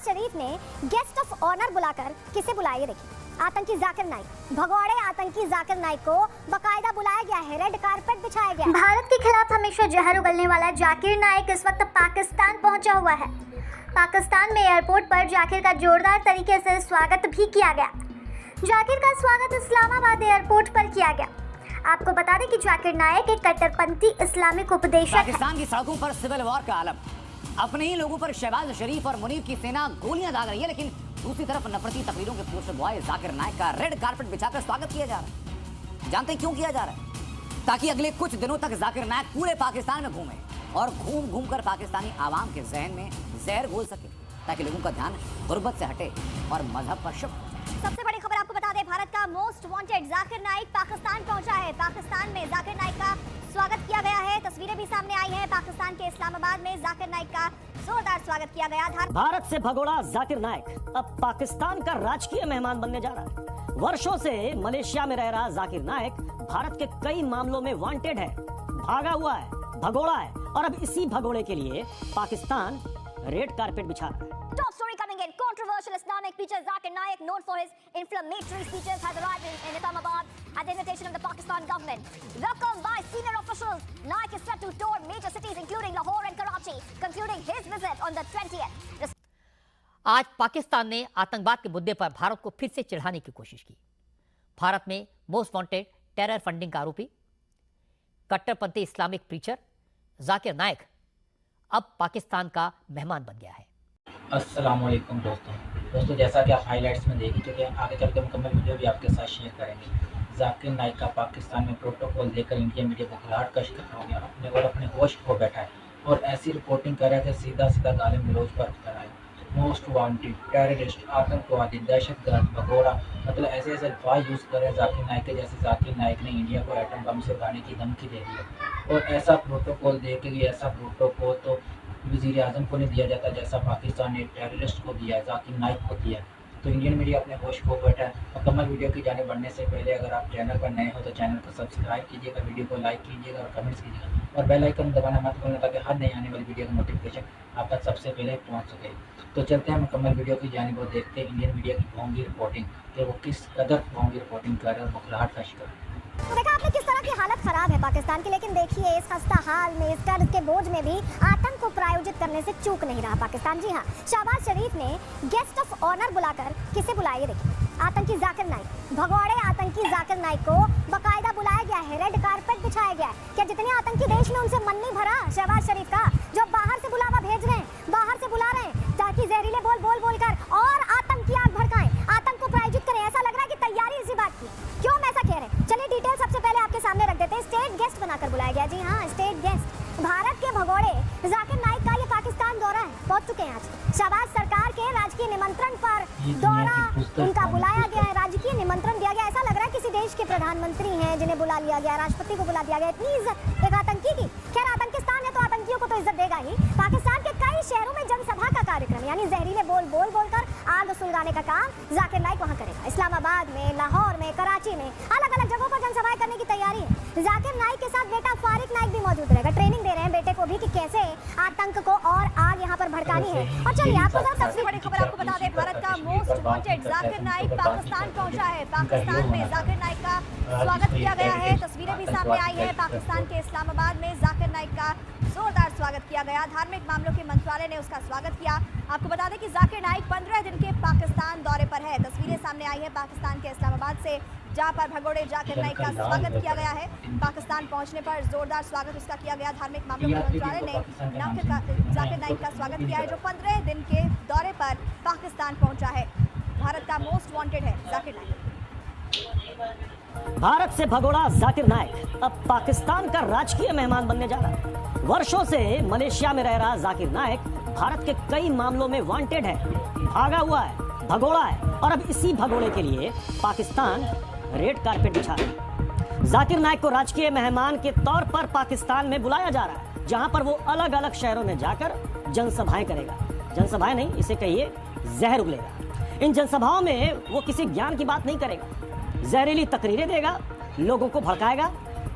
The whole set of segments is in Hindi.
शरीफ ने गेस्ट ऑफ ऑनर बुलाकर किसे बुलाया, ये देखिए, आतंकी जाकिर नाइक। भगोड़े आतंकी जाकिर नाइक को बकायदा बुलाया गया है, रेड कारपेट बिछाया गया है। भारत के खिलाफ हमेशा जहर उगलने वाला जाकिर नाइक इस वक्त पाकिस्तान पहुंचा हुआ है। पाकिस्तान में एयरपोर्ट पर जाकिर का जोरदार तरीके से स्वागत भी किया गया। जाकिर का स्वागत इस्लामाबाद एयरपोर्ट पर किया गया। आपको बता दें कि जाकिर नाइक एक कट्टरपंथी इस्लामिक उपदेशक है। पाकिस्तान की सड़कों पर सिविल वॉर का आलम, अपने ही लोगों पर शहबाज शरीफ और मुनीर की सेना गोलियां दाग रही है, लेकिन दूसरी तरफ नफरती तकरीरों के पोस्टर बॉय जाकिर नाइक का रेड कारपेट बिछाकर स्वागत किया जा रहा है। जानते हैं क्यों किया जा रहा है? ताकि अगले कुछ दिनों तक जाकिर नाइक पूरे पाकिस्तान में घूमे और घूम घूम कर पाकिस्तानी आवाम के जहन में जहर घोल सके, ताकि लोगों का ध्यान गुर्बत से हटे और मजहब पर शिफ्ट हो जाए। सबसे बड़ी खबर आपको बता दें, भारत का मोस्ट वांटेड जाकिर नाइक पाकिस्तान पहुंचा है। पाकिस्तान में जाकिर नाइक का स्वागत किया गया है। तस्वीरें भी सामने आई हैं। पाकिस्तान के इस्लामाबाद में जाकिर नाइक का जोरदार स्वागत किया गया। भारत से भगोड़ा जाकिर नाइक अब पाकिस्तान का राजकीय मेहमान बनने जा रहा है। वर्षों से मलेशिया में रह रहा जाकिर नाइक भारत के कई मामलों में वांटेड है, भागा हुआ है, भगोड़ा है और अब इसी भगोड़े के लिए पाकिस्तान रेड कारपेट बिछा रहा है। Top story coming in. Controversial Islamic preacher Zakir Naik, known for his inflammatory speeches, has arrived in Islamabad at the invitation of the Pakistan government. Welcomed by senior officials, Naik is set to tour major cities including Lahore and Karachi, concluding his visit on the 20th. आज पाकिस्तान ने आतंकवाद के मुद्दे पर भारत को फिर से चिढ़ाने की कोशिश की। भारत में मोस्ट वांटेड टेरर फंडिंग का आरोपी, कट्टरपंथी इस्लामिक प्रीचर जाकिर नाइक अब पाकिस्तान का मेहमान बन गया है। अस्सलाम वालेकुम दोस्तों, जैसा कि आप हाइलाइट्स में देख ही चुके हैं, आगे चल के मुकम्मल वीडियो भी आपके साथ शेयर करेंगे। जाकिर नाइक का पाकिस्तान में प्रोटोकॉल देकर इंडिया मीडिया को घुलाट का शिकार हो गया, अपने होश खो बैठा है और ऐसी रिपोर्टिंग कर रहा है कि सीधा सीधा गालिब गलौज पर उतर आए। मोस्ट वांटेड, टेररिस्ट, आतंकवादी, दहशतगर्द, भगोड़ा, मतलब ऐसे ऐसे अल्फाज यूज़ कर रहे हैं जाकिर नाइक के, जैसे जाकिर नाइक ने इंडिया को एटम बम से उड़ाने की धमकी दे दी है। और ऐसा प्रोटोकॉल दे के लिए, ऐसा प्रोटोकॉल तो वज़ीर आज़म को नहीं दिया जाता जैसा पाकिस्तान ने टेररिस्ट को दिया है, जाकिर नाइक को दिया है। तो इंडियन मीडिया अपने होश खो बैठा है। मुकम्मल वीडियो की जाने बढ़ने से पहले अगर आप चैनल पर नए हो तो चैनल को सब्सक्राइब कीजिएगा, वीडियो को लाइक कीजिएगा और कमेंट्स कीजिएगा और बेल आइकन दबाना मत भूलना, ताकि हर नई आने वाली वीडियो का नोटिफिकेशन आप तक सबसे पहले पहुँच सके। तो चलते हैं मुकम्मल वीडियो की जानिब और देखते हैं इंडियन मीडिया की भोंगी रिपोर्टिंग, कि वो किस कदर भोंगी रिपोर्टिंग कर रहे हैं और मुखलाहट का शिकार है। तो देखा आपने किस तरह की हालत खराब है पाकिस्तान की, लेकिन देखिए इस खस्ता हाल में, इस कर्ज के बोझ में भी आतंक को प्रायोजित करने से चूक नहीं रहा पाकिस्तान। जी हाँ, शहबाज शरीफ ने गेस्ट ऑफ ऑनर बुलाकर किसे बुलाया, ये देखिए, आतंकी जाकिर नाइक। भगोड़े आतंकी जाकिर नाइक को बकायदा बुलाया गया है, रेड कारपेट बिछाया गया है। क्या जितने आतंकी देश में उनसे मन नहीं भरा शहबाज शरीफ का, जो बाहर से बुलावा भेज रहे हैं, बाहर से बुला रहे हैं ताकि जहरीले बोल बोल बोल कर और आतंक की आग भड़काएं, आतंक को प्रायोजित करें। ऐसा लग रहा है कि तैयारी इसी बात की। क्यों मैं ऐसा कह रहे हैं, चलिए डिटेल सबसे पहले आपके सामने रख देते हैं। स्टेट गेस्ट बनाकर बुलाया गया। जी हाँ, स्टेट गेस्ट। भारत के भगोड़े जाकिर नाइक का ये पाकिस्तान दौरा है, पहुंच चुके हैं आज। शहबाज सरकार के राजकीय निमंत्रण पर दौरा उनका बुलाया गया है, राजकीय निमंत्रण दिया गया। ऐसा लग रहा है किसी देश के प्रधानमंत्री हैं जिन्हें बुला लिया गया, राष्ट्रपति को बुला दिया गया। इतनी इज्जत एक आतंकी की। खैर, आतंकिस्तान है तो आतंकियों को तो इज्जत देगा ही। पाकिस्तान के कई शहरों में जनसभा का कार्यक्रम, यानी जहरीले बोल बोल बोलकर आग सुलगाने का काम जाकिर नाइक वहां करेगा। इस्लामाबाद में, लाहौर में, कराची में, अलग अलग जगहों पर जनसभाएं करने की तैयारी है। जाकिर नाइक के साथ बेटा फारिक नाइक भी मौजूद रहेगा। ट्रेनिंग दे रहे हैं बेटे को भी कि कैसे आतंक को और आग यहाँ पर भड़कानी है। और चलिए आपको सबसे बड़ी खबर आपको बता दें, भारत का मोस्ट वांटेड जाकिर नाइक पाकिस्तान पहुंचा है। पाकिस्तान में जाकिर नाइक का स्वागत किया गया है। तस्वीरें भी सामने आई है। पाकिस्तान के इस्लामाबाद में जाकिर नाइक का जोरदार स्वागत किया गया। धार्मिक मामलों के मंत्रालय ने उसका स्वागत किया। आपको बता दें कि जाकिर नाइक 15 दिन के पाकिस्तान दौरे पर है। तस्वीरें सामने आई है पाकिस्तान के इस्लामाबाद से, जहां पर भगोड़े जाकिर नाइक का स्वागत किया गया है। पाकिस्तान पहुंचने पर जोरदार स्वागत उसका किया गया। धार्मिक मामलों के मंत्रालय ने जाकिर नाइक का स्वागत किया है, जो 15 दिन के दौरे पर पाकिस्तान पहुंचा है। भारत का मोस्ट वांटेड है जाकिर नाइक। भारत से भगोड़ा जाकिर नाइक अब पाकिस्तान का राजकीय मेहमान बनने जा रहा है। वर्षों से मलेशिया में रह रहा जाकिर नाइक भारत के कई मामलों में वांटेड है, भागा हुआ है, भगोड़ा है और अब इसी भगोड़े के लिए पाकिस्तान रेड कारपेट बिछा रहा है। जाकिर नाइक को राजकीय मेहमान के तौर पर पाकिस्तान में बुलाया जा रहा है, जहां पर वो अलग अलग शहरों में जाकर जनसभाएं करेगा। जनसभाएं नहीं, इसे कहिए जहर उगलेगा। इन जनसभाओं में वो किसी ज्ञान की बात नहीं करेगा, जहरीली तकरीरें देगा, लोगों को भड़काएगा,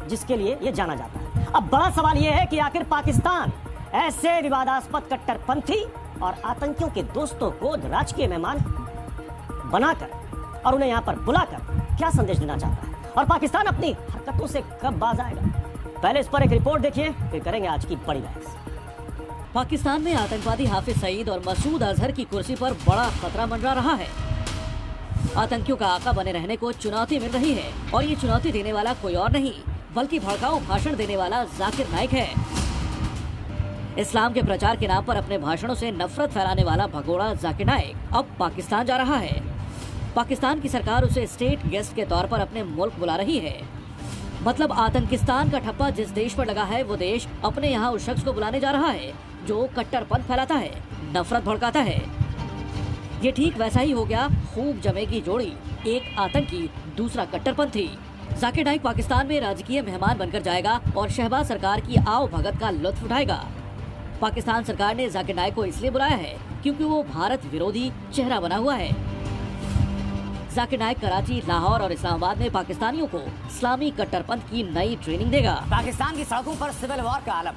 जिसके लिए ये जाना जाता है। अब बड़ा सवाल ये है कि आखिर पाकिस्तान ऐसे विवादास्पद कट्टरपंथी और आतंकियों के दोस्तों को राजकीय मेहमान बनाकर और उन्हें यहाँ पर बुलाकर क्या संदेश देना चाहता है और पाकिस्तान अपनी हरकतों से कब बाज आएगा? पहले इस पर एक रिपोर्ट देखिए, फिर करेंगे आज की बड़ी बहस। पाकिस्तान में आतंकवादी हाफिज सईद और मसूद अजहर की कुर्सी पर बड़ा खतरा मंडरा रहा है। आतंकियों का आका बने रहने को चुनौती मिल रही है और ये चुनौती देने वाला कोई और नहीं बल्कि भड़काऊ भाषण देने वाला जाकिर नाइक है। इस्लाम के प्रचार के नाम पर अपने भाषणों से नफरत फैलाने वाला भगोड़ा जाकिर नाइक अब पाकिस्तान जा रहा है। पाकिस्तान की सरकार उसे स्टेट गेस्ट के तौर पर अपने मुल्क बुला रही है। मतलब आतंकिस्तान का ठप्पा जिस देश पर लगा है वो देश अपने यहाँ उस शख्स को बुलाने जा रहा है जो कट्टरपंथ फैलाता है, नफरत भड़काता है। ये ठीक वैसा ही हो गया, खूब जमेगी जोड़ी, एक आतंकी दूसरा कट्टरपंथी। जाकिर नाइक पाकिस्तान में राजकीय मेहमान बनकर जाएगा और शहबाज सरकार की आओ भगत का लुत्फ उठाएगा। पाकिस्तान सरकार ने जाकिर नाइक को इसलिए बुलाया है क्योंकि वो भारत विरोधी चेहरा बना हुआ है। जाकिर नाइक कराची, लाहौर और इस्लामाबाद में पाकिस्तानियों को इस्लामी कट्टरपंथ की नई ट्रेनिंग देगा। पाकिस्तान की सड़कों पर सिविल वॉर का आलम,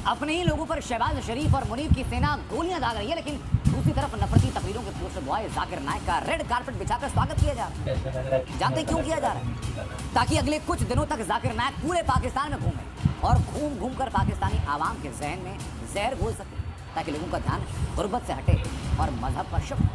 अपने ही लोगों पर शहबाज शरीफ और मुनीर की सेना गोलियां दाग रही है, लेकिन दूसरी तरफ नफरती तकरीरों के पोस्टर बॉय जाकिर नाइक का रेड कारपेट बिछाकर स्वागत किया जा रहा है। जानते क्यों किया जा रहा है? ताकि अगले कुछ दिनों तक जाकिर नाइक पूरे पाकिस्तान में घूमे और घूम घूम कर पाकिस्तानी आवाम के जहन में जहर घोल सके, ताकि लोगों का ध्यान गुर्बत से हटे और मजहब पर शिफ्ट हो।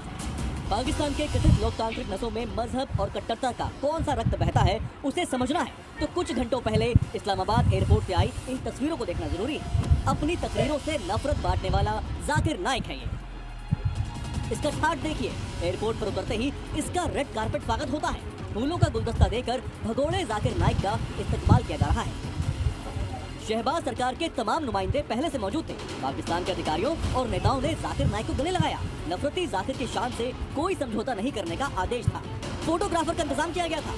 पाकिस्तान के कथित लोकतांत्रिक नसों में मजहब और कट्टरता का कौन सा रक्त बहता है उसे समझना है तो कुछ घंटों पहले इस्लामाबाद एयरपोर्ट से आई इन तस्वीरों को देखना जरूरी है। अपनी तकरीरों से नफरत बांटने वाला जाकिर नाइक है ये। इसका ठाट देखिए, एयरपोर्ट पर उतरते ही इसका रेड कारपेट स्वागत होता है। फूलों का गुलदस्ता देकर भगोड़े जाकिर नाइक का इस्तेमाल किया जा रहा है। शहबाज सरकार के तमाम नुमाइंदे पहले से मौजूद थे। पाकिस्तान के अधिकारियों और नेताओं ने जाकिर नाइक को गले लगाया। नफरती जाकिर की शान से कोई समझौता नहीं करने का आदेश था। फोटोग्राफर का इंतजाम किया गया था।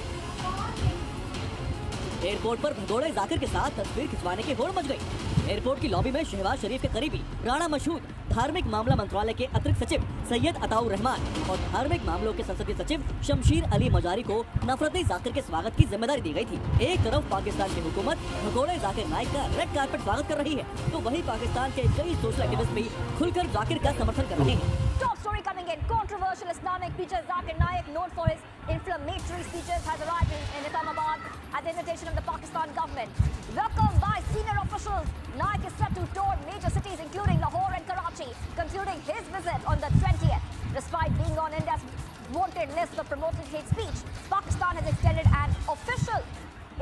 एयरपोर्ट पर भगोड़े जाकिर के साथ तस्वीर खिंचवाने की होड़ मच गई। एयरपोर्ट की लॉबी में शहबाज शरीफ के करीबी राणा मशहूद, धार्मिक मामला मंत्रालय के अतिरिक्त सचिव सैयद अताउर रहमान और धार्मिक मामलों के संसदीय सचिव शमशीर अली मजारी को नफरती जाकिर के स्वागत की जिम्मेदारी दी गई थी। एक तरफ पाकिस्तान की हुकूमत भगोड़े जाकिर नाइक का रेड कारपेट स्वागत कर रही है तो वहीं पाकिस्तान के कई सोशल एक्टिविस्ट भी खुलकर जाकिर का समर्थन कर रहे हैं। Top story coming in. Controversial Islamic preacher Zakir Naik, known for his inflammatory speeches, has arrived in Islamabad at the invitation of the Pakistan government. Welcomed by senior officials, Naik is set to tour major cities including Lahore and Karachi, concluding his visit on the 20th. Despite being on India's wanted list of promoting hate speech, Pakistan has extended an official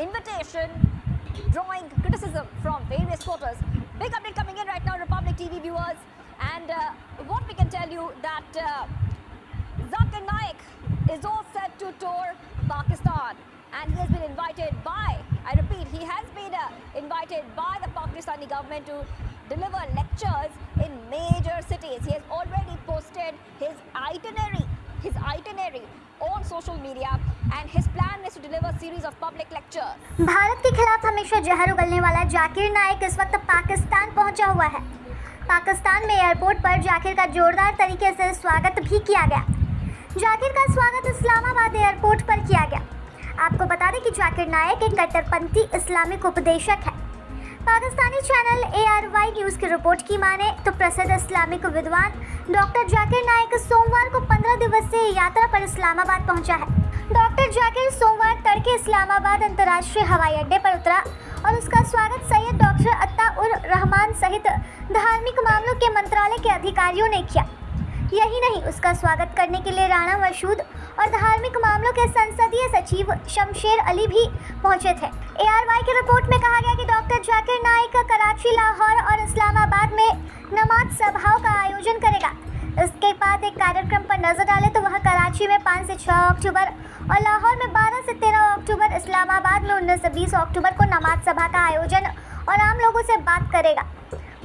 invitation, drawing criticism from various quarters. Big update coming in right now, Republic TV viewers. And what we can tell you that Zakir Naik is all set to tour Pakistan, and he has been invited by, I repeat, he has been invited by the Pakistani government to deliver lectures in major cities. He has already posted his itinerary on social media, and his plan is to deliver a series of public lectures. Bharat के खिलाफ हमेशा जहर उगलने वाला जाकिर नाइक इस वक्त पाकिस्तान पहुंचा हुआ है। पाकिस्तान में एयरपोर्ट पर जाकिर का जोरदार तरीके से स्वागत भी किया गया। जाकिर का स्वागत इस्लामाबाद एयरपोर्ट पर किया गया। आपको बता दें कि जाकिर नाइक एक कट्टरपंथी इस्लामिक उपदेशक है। पाकिस्तानी चैनल ARY न्यूज़ की रिपोर्ट की माने तो प्रसिद्ध इस्लामिक विद्वान डॉक्टर जाकिर नाइक सोमवार को 15 दिवसीय यात्रा पर इस्लामाबाद पहुंचा है। डॉक्टर जाकिर सोमवार तड़के इस्लामाबाद अंतर्राष्ट्रीय हवाई अड्डे पर उतरा और उसका स्वागत सैयद डॉक्टर अत्ताउर रहमान सहित धार्मिक मामलों के मंत्रालय के अधिकारियों ने किया। यही नहीं, उसका स्वागत करने के लिए राणा मशहूद और धार्मिक मामलों के संसदीय सचिव शमशेर अली भी पहुंचे थे। ARY की रिपोर्ट में कहा गया कि डॉक्टर जाकिर नाइक कराची, लाहौर और इस्लामाबाद में नमाज सभाओं का आयोजन करेगा। इसके बाद एक कार्यक्रम पर नजर डालें तो वह कराची में 5 से 6 अक्टूबर और लाहौर में 12 से 13 अक्टूबर, इस्लामाबाद में 19 से 20 अक्टूबर को नमाज सभा का आयोजन और आम लोगों से बात करेगा।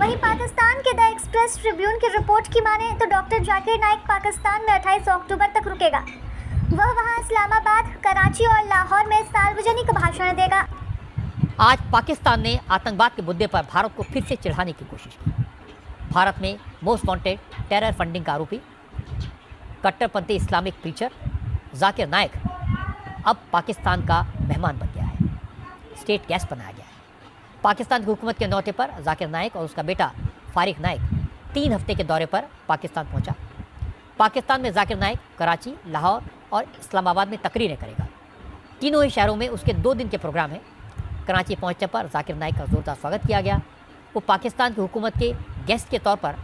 वहीं पाकिस्तान के द एक्सप्रेस ट्रिब्यून की रिपोर्ट की माने तो डॉक्टर जाकिर नाइक पाकिस्तान में 28 अक्टूबर तक रुकेगा। वह वहां इस्लामाबाद, कराची और लाहौर में सार्वजनिक भाषण देगा। आज पाकिस्तान ने आतंकवाद के मुद्दे पर भारत को फिर से चिढ़ाने की कोशिश की। भारत में मोस्ट वांटेड टेरर फंडिंग का आरोपी कट्टरपंथी इस्लामिक प्रीचर जाकिर नाइक अब पाकिस्तान का मेहमान बन गया है, स्टेट गेस्ट बनाया गया है। पाकिस्तान की हुकूमत के न्योते पर जाकिर नाइक और उसका बेटा फारिक नाइक 3 हफ्ते के दौरे पर पाकिस्तान पहुंचा। पाकिस्तान में जाकिर नाइक कराची, लाहौर और इस्लामाबाद में तकरीरें करेगा। तीनों ही शहरों में उसके 2 दिन के प्रोग्राम हैं। कराची पहुंचने पर जाकिर नाइक का जोरदार स्वागत किया गया। वो पाकिस्तान की हुकूमत के गेस्ट के तौर पर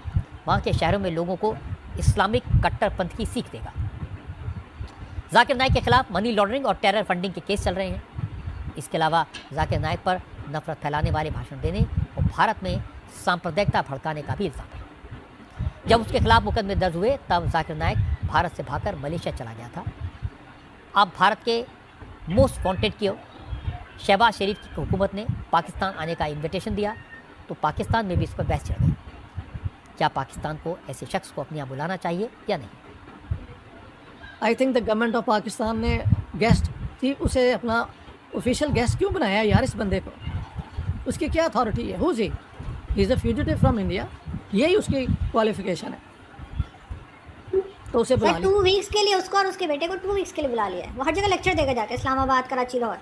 वहाँ के शहरों में लोगों को इस्लामिक कट्टरपंथ की सीख देगा। जाकिर नाइक के खिलाफ मनी लॉन्ड्रिंग और टेरर फंडिंग के केस चल रहे हैं। इसके अलावा जाकिर नाइक पर नफरत फैलाने वाले भाषण देने और भारत में सांप्रदायिकता भड़काने का भी इल्ज़ाम है। जब उसके खिलाफ मुकदमे दर्ज हुए तब जाकिर नाइक भारत से भागकर मलेशिया चला गया था। अब भारत के मोस्ट वांटेड की शहबाज शरीफ की हुकूमत ने पाकिस्तान आने का इन्विटेशन दिया तो पाकिस्तान में भी इस पर बहस चढ़ गई। क्या पाकिस्तान को ऐसे शख्स को अपने यहाँ बुलाना चाहिए या नहीं? I think the government of Pakistan ने गेस्ट थी उसे अपना ऑफिशियल गेस्ट क्यों बनाया यार इस बंदे को? उसकी क्या अथॉरिटी है? Who's he is a fugitive from India, यही उसकी क्वालिफिकेशन है, तो उसे बुला लिया। 2 वीक्स के लिए उसको और उसके बेटे को 2 वीक्स के लिए बुला लिया है। वो हर जगह लेक्चर देगा जाके, इस्लामाबाद, कराची, लाहौर।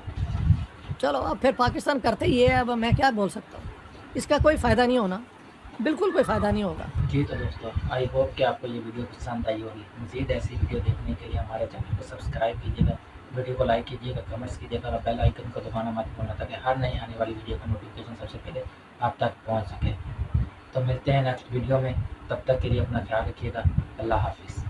चलो अब फिर पाकिस्तान करते ही है, अब मैं क्या बोल सकता हूँ? इसका कोई फ़ायदा नहीं होना, बिल्कुल कोई फ़ायदा नहीं होगा। जी तो दोस्तों, आई होप कि आपको ये वीडियो पसंद आई होगी। मज़ीद ऐसी वीडियो देखने के लिए हमारे चैनल को सब्सक्राइब कीजिएगा, वीडियो को लाइक कीजिएगा, कमेंट्स कीजिएगा और बेल आइकन को दबाना मत भूलना ताकि हर नई आने वाली वीडियो का नोटिफिकेशन सबसे पहले आप तक पहुँच सके। तो मिलते हैं नेक्स्ट वीडियो में, तब तक के लिए अपना ख्याल रखिएगा। अल्लाह हाफिज़।